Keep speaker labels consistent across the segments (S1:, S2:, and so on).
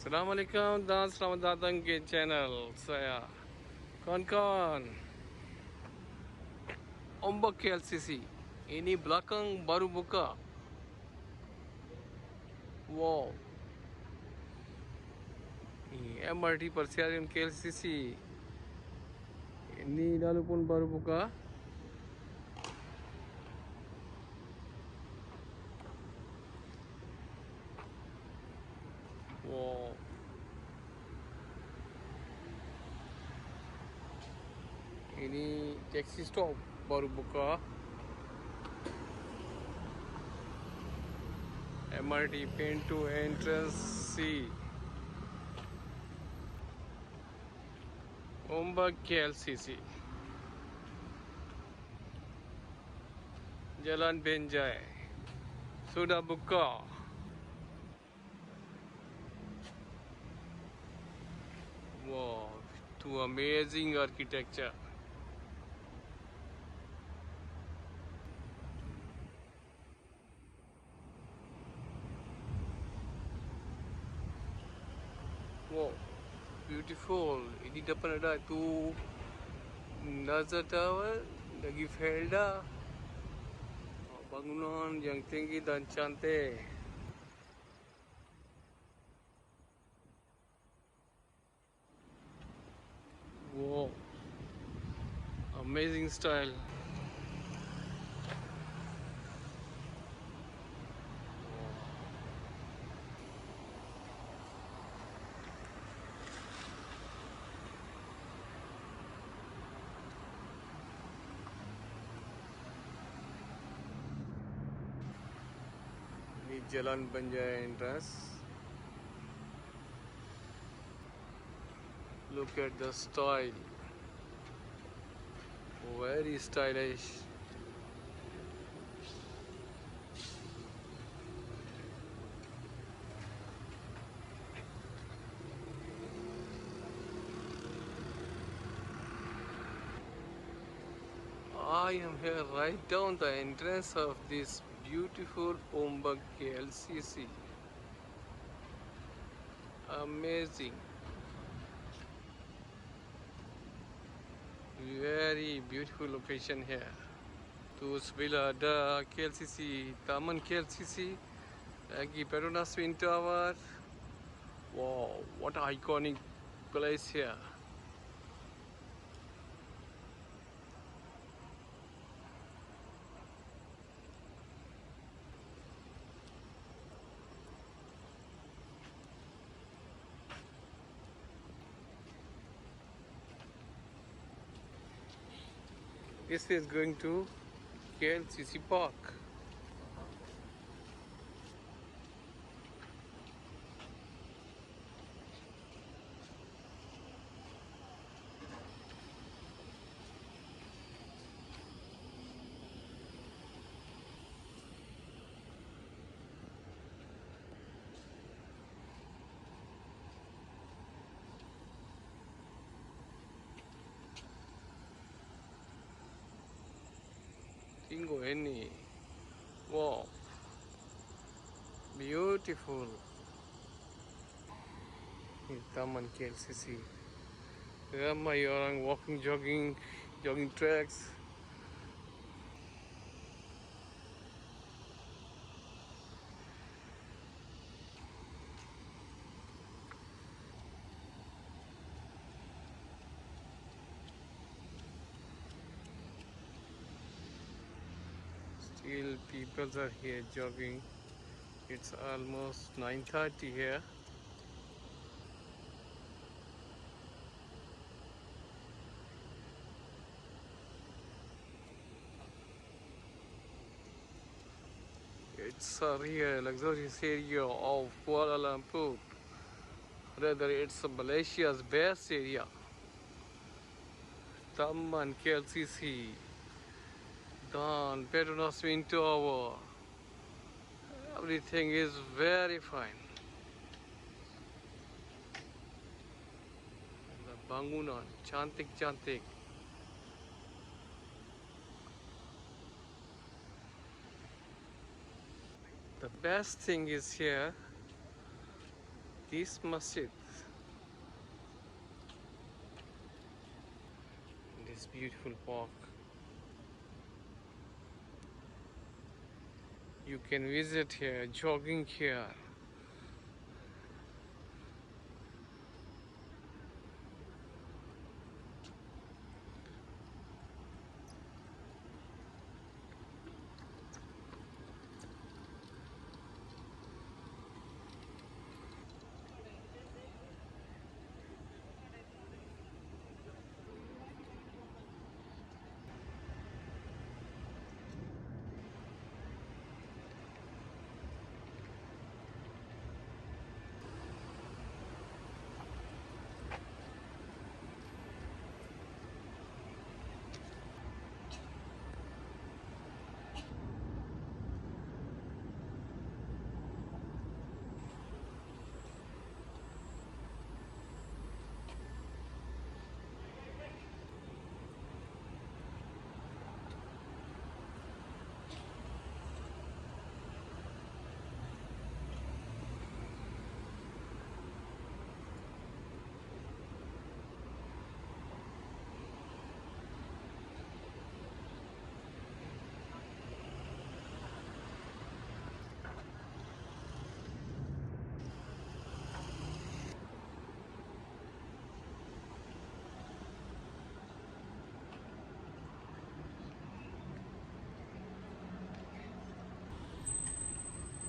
S1: Assalamualaikum dan selamat datang ke channel saya. Kawan-kawan, Ombak KLCC ini belakang baru buka. Wow, ini MRT Persiaran KLCC ini lalu pun baru buka. Wow, ini taxi stop baru buka. MRT Paint to Entrance C. Ombak KLCC. Jalan Binjai sudah buka. Wow, to amazing architecture. Wow, beautiful. Ini depan ada itu Nazar Tower lagi Felda. Bangunan yang tinggi dan cantik. Wow, amazing style. Ini Jalan Binjai entrance. Look at the style. Very stylish. I am here right down the entrance of this beautiful Ombak KLCC. Amazing. Very beautiful location here. To sebelah ada KLCC, Taman KLCC, lagi Petronas Twin Tower. Wow, what an iconic place here. This is going to KLCC Park. Tengok ini. Wow, beautiful. Ini Taman KLCC. Ramai orang walking, jogging tracks. Still people are here jogging. It's almost 9:30 here. It's a real luxurious area of Kuala Lumpur. Rather, it's Malaysia's best area. Taman KLCC. Dan Petronas Twin Tower. Everything is very fine. The bangunan cantik. The best thing is here this masjid. This beautiful park. You can visit here, jogging here.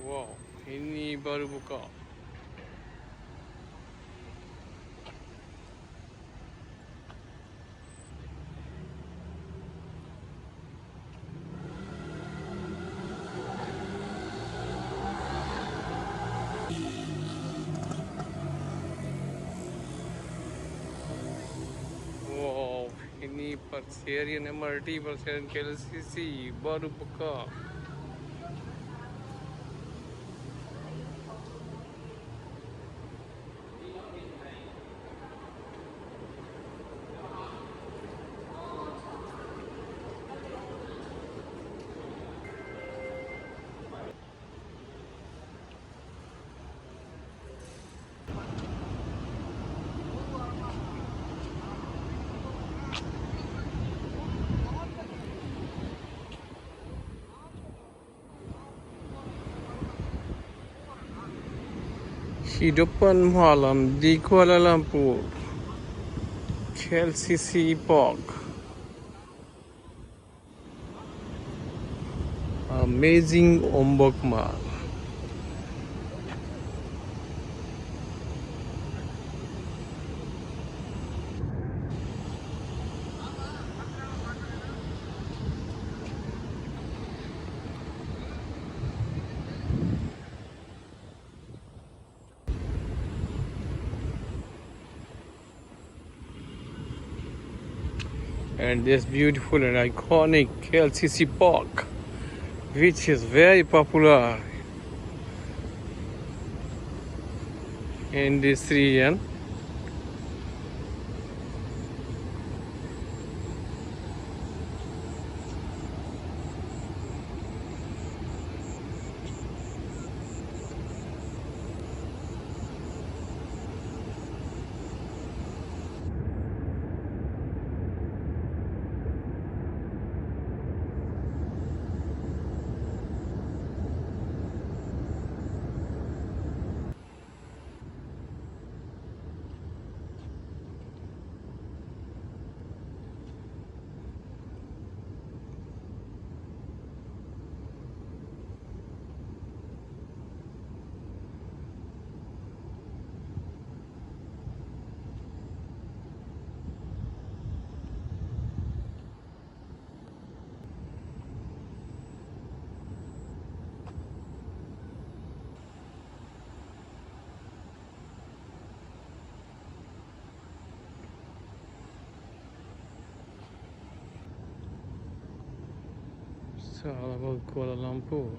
S1: Wow, ini baru buka. Wow, ini perserian MRT, perserian KLCC baru buka. Hidupan malam di Kuala Lumpur KLCC Park. Amazing Ombak Mall. And this beautiful and iconic KLCC Park, which is very popular in this region. It's all about Kuala Lumpur.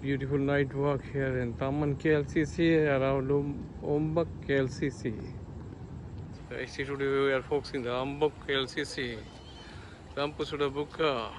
S1: beautiful night walk here in Taman KLCC around Ombak KLCC. So actually today we are focusing the Ombak KLCC. Lampu sudah buka.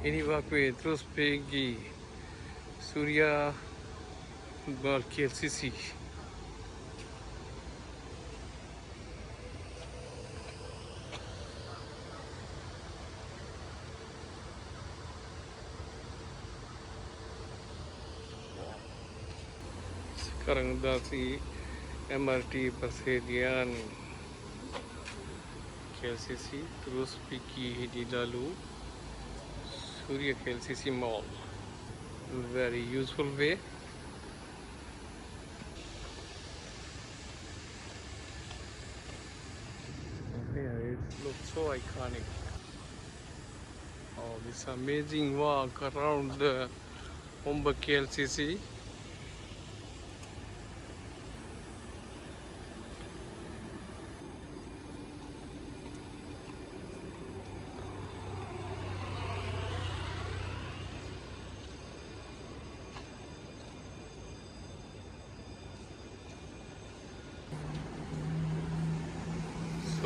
S1: Ini walkway terus pergi Suria KLCC. Sekarang dari MRT persediaan KLCC terus pergi di lalu Suria KLCC Mall. Very useful way. Yeah, it looks so iconic. Oh, this amazing walk around the Ombak KLCC.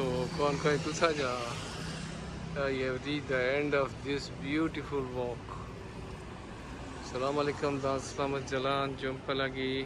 S1: So, kawan-kawan, itu saja. You have reached the end of this beautiful walk. Assalamualaikum dan selamat jalan. Jumpa lagi.